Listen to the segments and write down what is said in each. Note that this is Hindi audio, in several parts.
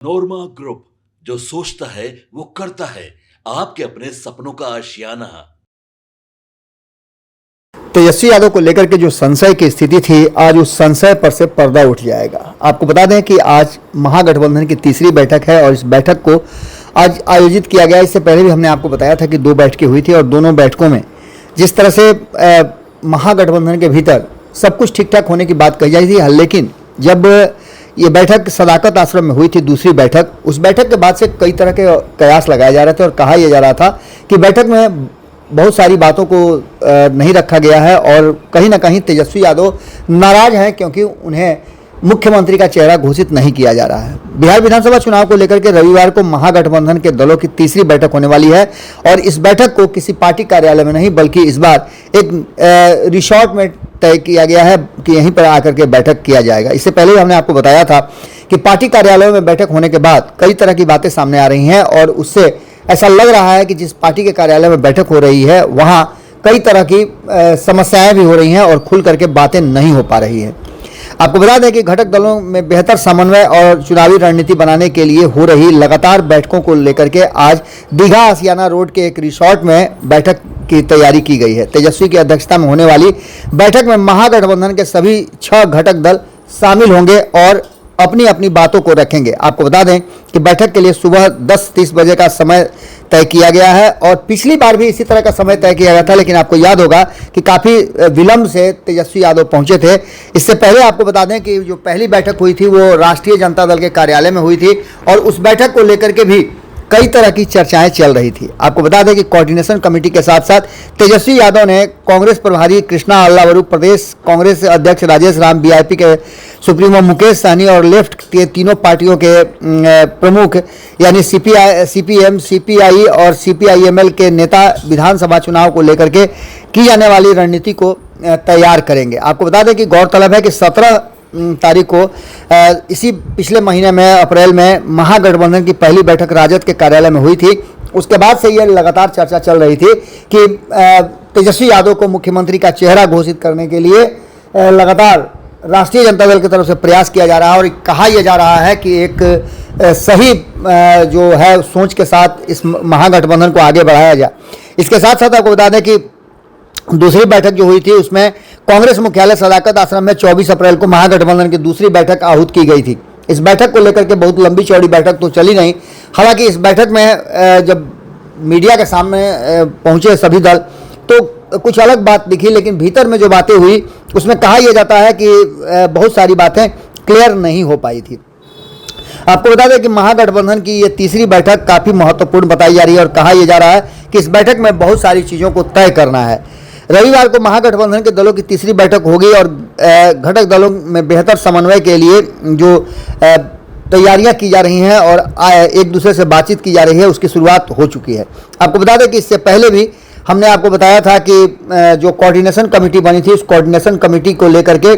नोरमा ग्रुप, जो सोचता है वो करता है। आपके अपने सपनों का आशियाना। तेजस्वी यादव को लेकर के जो संशय की स्थिति थी, आज उस संशय पर से पर्दा उठ जाएगा। आपको बता दें कि आज महागठबंधन की तीसरी बैठक है और इस बैठक को आज आयोजित किया गया। इससे पहले भी हमने आपको बताया था कि 2 बैठकें हुई थी और दोनों बैठकों में जिस तरह से महागठबंधन के भीतर सब कुछ ठीक ठाक होने की बात कही जाती थी, लेकिन जब ये बैठक सदाकत आश्रम में हुई थी, दूसरी बैठक, उस बैठक के बाद से कई तरह के कयास लगाए जा रहे थे और कहा यह जा रहा था कि बैठक में बहुत सारी बातों को नहीं रखा गया है और कहीं ना कहीं तेजस्वी यादव नाराज हैं क्योंकि उन्हें मुख्यमंत्री का चेहरा घोषित नहीं किया जा रहा है। बिहार विधानसभा चुनाव को लेकर के रविवार को महागठबंधन के दलों की तीसरी बैठक होने वाली है और इस बैठक को किसी पार्टी कार्यालय में नहीं बल्कि इस बार एक रिसोर्ट में तय किया गया है कि यहीं पर आकर के बैठक किया जाएगा। इससे पहले हमने आपको बताया था कि पार्टी कार्यालयों में बैठक होने के बाद कई तरह की बातें सामने आ रही हैं और उससे ऐसा लग रहा है कि जिस पार्टी के कार्यालय में बैठक हो रही है वहाँ कई तरह की समस्याएं भी हो रही हैं और खुल करके बातें नहीं हो पा रही है। आपको बता दें कि घटक दलों में बेहतर समन्वय और चुनावी रणनीति बनाने के लिए हो रही लगातार बैठकों को लेकर के आज दीघा आसियाना रोड के एक रिसोर्ट में बैठक की तैयारी की गई है। तेजस्वी की अध्यक्षता में होने वाली बैठक में महागठबंधन के सभी 6 घटक दल शामिल होंगे और अपनी अपनी बातों को रखेंगे। आपको बता दें कि बैठक के लिए सुबह 10:30 बजे का समय तय किया गया है और पिछली बार भी इसी तरह का समय तय किया गया था, लेकिन आपको याद होगा कि काफ़ी विलंब से तेजस्वी यादव पहुंचे थे। इससे पहले आपको बता दें कि जो पहली बैठक हुई थी वो राष्ट्रीय जनता दल के कार्यालय में हुई थी और उस बैठक को लेकर के भी कई तरह की चर्चाएं चल रही थी। आपको बता दें कि कोऑर्डिनेशन कमेटी के साथ साथ तेजस्वी यादव ने कांग्रेस प्रभारी कृष्णा अल्लावरू, प्रदेश कांग्रेस अध्यक्ष राजेश राम, वीआईपी के सुप्रीमो मुकेश सहनी और लेफ्ट के तीनों पार्टियों के प्रमुख यानी सीपीएम, सीपीआई और सीपीआईएमएल के नेता विधानसभा चुनाव को लेकर के की जाने वाली रणनीति को तैयार करेंगे। आपको बता दें कि गौरतलब है कि 17 तारीख को इसी पिछले महीने में अप्रैल में महागठबंधन की पहली बैठक राजद के कार्यालय में हुई थी। उसके बाद से यह लगातार चर्चा चल रही थी कि तेजस्वी यादव को मुख्यमंत्री का चेहरा घोषित करने के लिए लगातार राष्ट्रीय जनता दल की तरफ से प्रयास किया जा रहा है और कहा यह जा रहा है कि एक सही जो है सोच के साथ इस महागठबंधन को आगे बढ़ाया जाए। इसके साथ साथ आपको बता दें कि दूसरी बैठक जो हुई थी उसमें कांग्रेस मुख्यालय सदाकत आश्रम में 24 अप्रैल को महागठबंधन की दूसरी बैठक आहूत की गई थी। इस बैठक को लेकर के बहुत लंबी चौड़ी बैठक तो चली नहीं। हालांकि इस बैठक में जब मीडिया के सामने पहुंचे सभी दल तो कुछ अलग बात दिखी, लेकिन भीतर में जो बातें हुई उसमें कहा यह जाता है कि बहुत सारी बातें क्लियर नहीं हो पाई थी। आपको बता दें कि महागठबंधन की ये तीसरी बैठक काफ़ी महत्वपूर्ण बताई जा रही है और कहा यह जा रहा है कि इस बैठक में बहुत सारी चीज़ों को तय करना है। रविवार को महागठबंधन के दलों की तीसरी बैठक होगी और घटक दलों में बेहतर समन्वय के लिए जो तैयारियां की जा रही हैं और एक दूसरे से बातचीत की जा रही है उसकी शुरुआत हो चुकी है। आपको बता दें कि इससे पहले भी हमने आपको बताया था कि जो कोऑर्डिनेशन कमेटी बनी थी उस कोऑर्डिनेशन कमेटी को लेकर के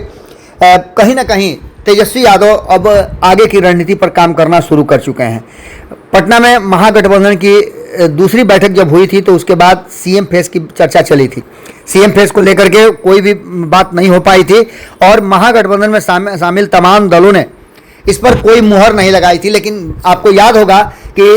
कहीं ना कहीं तेजस्वी यादव अब आगे की रणनीति पर काम करना शुरू कर चुके हैं। पटना में महागठबंधन की दूसरी बैठक जब हुई थी तो उसके बाद सीएम फेस की चर्चा चली थी। सीएम फेस को लेकर के कोई भी बात नहीं हो पाई थी और महागठबंधन में शामिल तमाम दलों ने इस पर कोई मुहर नहीं लगाई थी। लेकिन आपको याद होगा कि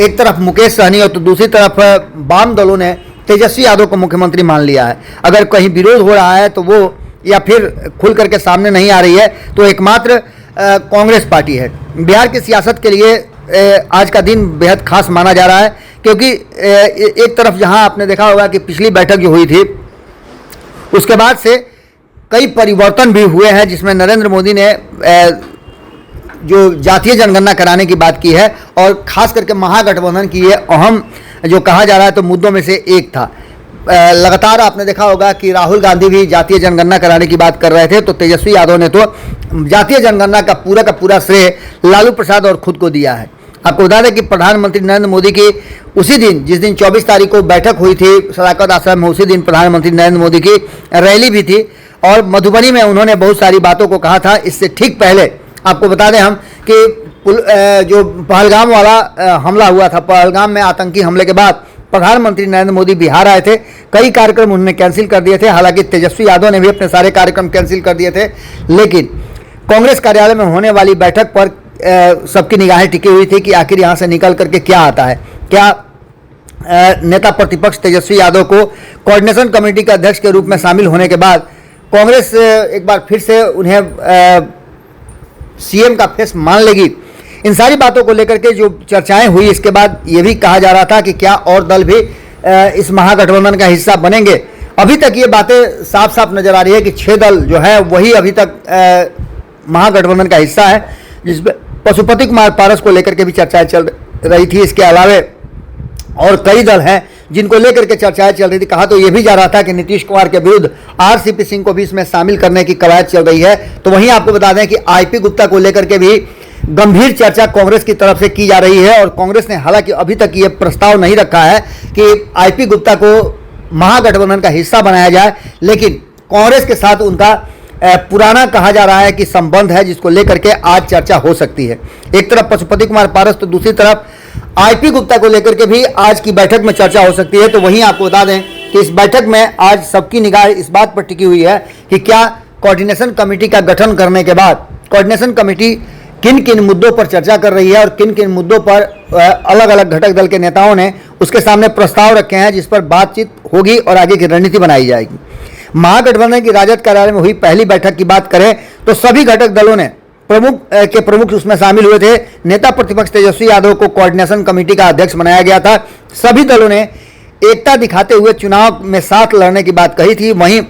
एक तरफ मुकेश सहनी और तो दूसरी तरफ वाम दलों ने तेजस्वी यादव को मुख्यमंत्री मान लिया है। अगर कहीं विरोध हो रहा है तो वो या फिर खुल करके सामने नहीं आ रही है तो एकमात्र कांग्रेस पार्टी है। बिहार की सियासत के लिए आज का दिन बेहद खास माना जा रहा है क्योंकि एक तरफ जहां आपने देखा होगा कि पिछली बैठक जो हुई थी उसके बाद से कई परिवर्तन भी हुए हैं, जिसमें नरेंद्र मोदी ने जो जातीय जनगणना कराने की बात की है और खास करके महागठबंधन की ये अहम जो कहा जा रहा है तो मुद्दों में से एक था। लगातार आपने देखा होगा कि राहुल गांधी भी जातीय जनगणना कराने की बात कर रहे थे तो तेजस्वी यादव ने तो जातीय जनगणना का पूरा श्रेय लालू प्रसाद और खुद को दिया है। आपको बता दें कि प्रधानमंत्री नरेंद्र मोदी की उसी दिन जिस दिन 24 तारीख को बैठक हुई थी सदाकत आश्रम में, उसी दिन प्रधानमंत्री नरेंद्र मोदी की रैली भी थी और मधुबनी में उन्होंने बहुत सारी बातों को कहा था। इससे ठीक पहले आपको बता दें हम कि जो पहलगाम वाला हमला हुआ था, पहलगाम में आतंकी हमले के बाद प्रधानमंत्री नरेंद्र मोदी बिहार आए थे। कई कार्यक्रम उन्होंने कैंसिल कर दिए थे। हालांकि तेजस्वी यादव ने भी अपने सारे कार्यक्रम कैंसिल कर दिए थे, लेकिन कांग्रेस कार्यालय में होने वाली बैठक पर सबकी निगाहें टिकी हुई थी कि आखिर यहाँ से निकल करके क्या आता है। क्या नेता प्रतिपक्ष तेजस्वी यादव को कोऑर्डिनेशन कमेटी के अध्यक्ष के रूप में शामिल होने के बाद कांग्रेस एक बार फिर से उन्हें सीएम का फेस मान लेगी? इन सारी बातों को लेकर के जो चर्चाएं हुई, इसके बाद ये भी कहा जा रहा था कि क्या और दल भी इस महागठबंधन का हिस्सा बनेंगे। अभी तक ये बातें साफ साफ नजर आ रही है कि 6 दल जो है वही अभी तक महागठबंधन का हिस्सा है, जिसमें पशुपति कुमार पारस को लेकर के भी चर्चाएं चल रही थी। इसके अलावे और कई दल हैं जिनको लेकर के चर्चाएं चल रही थी। कहा तो यह भी जा रहा था कि नीतीश कुमार के विरुद्ध आरसीपी सिंह को भी इसमें शामिल करने की कवायद चल रही है। तो वहीं आपको बता दें कि आईपी गुप्ता को लेकर के भी गंभीर चर्चा कांग्रेस की तरफ से की जा रही है और कांग्रेस ने हालांकि अभी तक ये प्रस्ताव नहीं रखा है कि आईपी गुप्ता को महागठबंधन का हिस्सा बनाया जाए, लेकिन कांग्रेस के साथ उनका पुराना कहा जा रहा है कि संबंध है, जिसको लेकर के आज चर्चा हो सकती है। एक तरफ पशुपति कुमार पारस तो दूसरी तरफ आईपी गुप्ता को लेकर के भी आज की बैठक में चर्चा हो सकती है। तो वहीं आपको बता दें कि इस बैठक में आज सबकी निगाह इस बात पर टिकी हुई है कि क्या कोऑर्डिनेशन कमेटी का गठन करने के बाद कोऑर्डिनेशन कमेटी किन किन मुद्दों पर चर्चा कर रही है और किन किन मुद्दों पर अलग अलग घटक दल के नेताओं ने उसके सामने प्रस्ताव रखे हैं, जिस पर बातचीत होगी और आगे की रणनीति बनाई जाएगी। महागठबंधन की राजद कार्यालय में हुई पहली बैठक की बात करें तो सभी घटक दलों ने प्रमुख उसमें शामिल हुए थे। नेता प्रतिपक्ष तेजस्वी यादव को कोऑर्डिनेशन कमेटी का अध्यक्ष बनाया गया था। सभी दलों ने एकता दिखाते हुए चुनाव में साथ लड़ने की बात कही थी। वहीं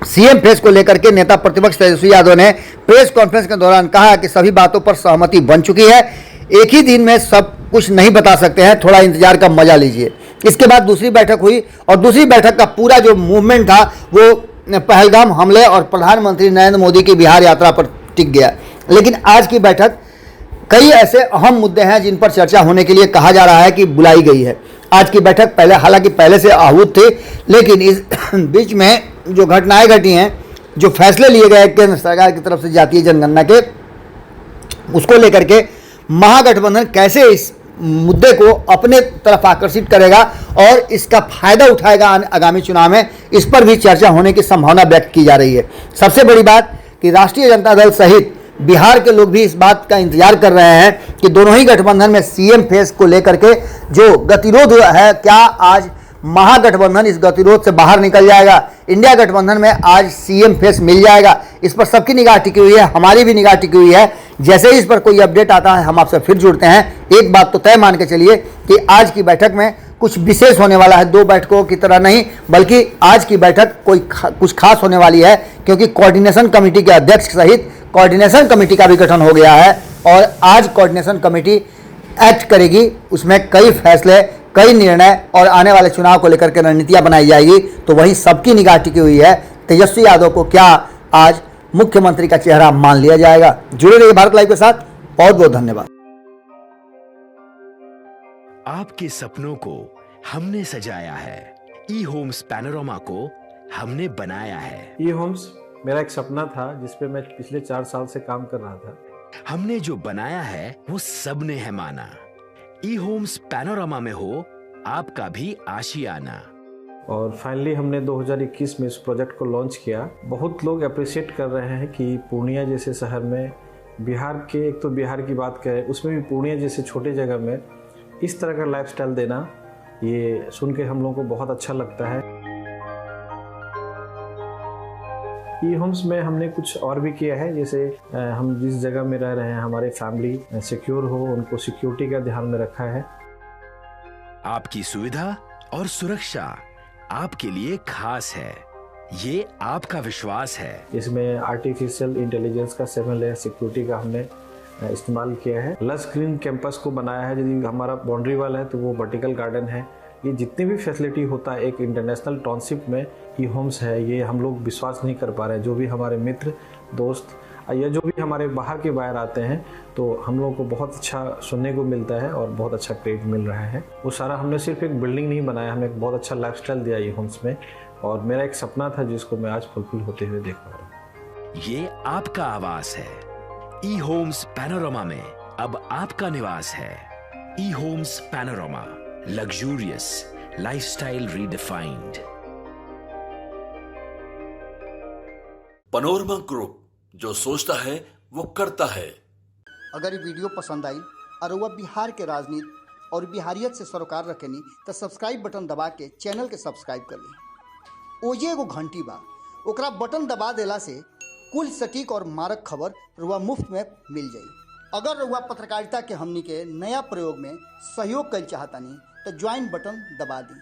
सीएम फेस को लेकर के नेता प्रतिपक्ष तेजस्वी यादव ने प्रेस कॉन्फ्रेंस के दौरान कहा कि सभी बातों पर सहमति बन चुकी है, एक ही दिन में सब कुछ नहीं बता सकते हैं, थोड़ा इंतजार का मजा लीजिए। इसके बाद दूसरी बैठक हुई और दूसरी बैठक का पूरा जो मूवमेंट था वो पहलगाम हमले और प्रधानमंत्री नरेंद्र मोदी की बिहार यात्रा पर टिक गया। लेकिन आज की बैठक कई ऐसे अहम मुद्दे हैं जिन पर चर्चा होने के लिए कहा जा रहा है कि बुलाई गई है। आज की बैठक हालांकि पहले से आहूत थी, लेकिन इस बीच में जो घटनाएं घटी हैं, जो फैसले लिए गए केंद्र सरकार की तरफ से जातीय जनगणना के, उसको लेकर के महागठबंधन कैसे इस मुद्दे को अपने तरफ आकर्षित करेगा और इसका फायदा उठाएगा आगामी चुनाव में, इस पर भी चर्चा होने की संभावना व्यक्त की जा रही है। सबसे बड़ी बात कि राष्ट्रीय जनता दल सहित बिहार के लोग भी इस बात का इंतजार कर रहे हैं कि दोनों ही गठबंधन में सीएम फेस को लेकर के जो गतिरोध है, क्या आज महागठबंधन इस गतिरोध से बाहर निकल जाएगा, इंडिया गठबंधन में आज सीएम फेस मिल जाएगा। इस पर सबकी निगाह टिकी हुई है, हमारी भी निगाह टिकी हुई है। जैसे ही इस पर कोई अपडेट आता है हम आपसे फिर जुड़ते हैं। एक बात तो तय मान के चलिए कि आज की बैठक में कुछ विशेष होने वाला है, 2 बैठकों की तरह नहीं, बल्कि आज की बैठक कुछ खास होने वाली है, क्योंकि कोऑर्डिनेशन कमेटी के अध्यक्ष सहित कोऑर्डिनेशन कमेटी का भी गठन हो गया है और आज कोऑर्डिनेशन कमेटी एक्ट करेगी। उसमें कई फैसले, कई निर्णय और आने वाले चुनाव को लेकर के रणनीतियां बनाई जाएगी। तो वहीं सबकी निगाह टिकी हुई है, तेजस्वी यादव को क्या आज मुख्यमंत्री का चेहरा मान लिया जाएगा। जुड़े रहिए भारत लाइव के साथ। बहुत बहुत धन्यवाद। आपके सपनों को हमने सजाया है, ई होम्स पैनोरामा को हमने बनाया है। ई होम्स मेरा एक सपना था जिस पे मैं पिछले 4 साल से काम कर रहा था। हमने जो बनाया है वो सबने है माना। ई होम्स पैनोरामा में हो आपका भी आशियाना। और फाइनली हमने 2021 में इस प्रोजेक्ट को लॉन्च किया। बहुत लोग अप्रिशिएट कर रहे हैं कि पूर्णिया जैसे शहर में, बिहार के, एक तो बिहार की बात करें उसमें भी पूर्णिया जैसे छोटे जगह में इस तरह का लाइफस्टाइल देना, ये सुन के हम लोगों को बहुत अच्छा लगता है। ई होम्स में हमने कुछ और भी किया है, जैसे हम जिस जगह में रह रहे हैं हमारे फैमिली सिक्योर हो, उनको सिक्योरिटी का ध्यान में रखा है। आपकी सुविधा और सुरक्षा आपके लिए खास है, ये आपका विश्वास है। इसमें आर्टिफिशियल इंटेलिजेंस का 7 लेयर सिक्योरिटी का हमने इस्तेमाल किया है। लस ग्रीन कैंपस को बनाया है। यदि हमारा बाउंड्री वाल है तो वो वर्टिकल गार्डन है। ये जितनी भी फैसिलिटी होता है एक इंटरनेशनल टाउनशिप में ई होम्स है, ये हम लोग विश्वास नहीं कर पा रहे हैं। जो भी हमारे मित्र, दोस्त या जो भी हमारे बाहर के बाहर आते हैं तो हम लोगों को बहुत अच्छा सुनने को मिलता है और बहुत अच्छा क्रेडिट मिल रहा है। वो सारा हमने सिर्फ एक बिल्डिंग नहीं बनाया, हमने एक बहुत अच्छा लाइफस्टाइल दिया ई होम्स में, और मेरा एक सपना था जिसको मैं आज फुलफिल होते हुए देख पा रहा हूँ। ये आपका आवास है। ई होम्स पैनोरामा में अब आपका निवास है। E Homes Panorama, luxurious lifestyle redefined. Panorama group, जो सोचता है वो करता है। अगर ये वीडियो पसंद आई और वह बिहार के राजनीति और बिहारियत से सरोकार रखेनी तो सब्सक्राइब बटन दबा के चैनल के सब्सक्राइब कर ली। ओजे एगो घंटी बा, ओकरा बटन दबा देला से कुल सटीक और मारक खबर रुआ मुफ्त में मिल जाई। अगर रुआ पत्रकारिता के हमनी के नया प्रयोग में सहयोग कर चाहतानी तो ज्वाइन बटन दबा दी।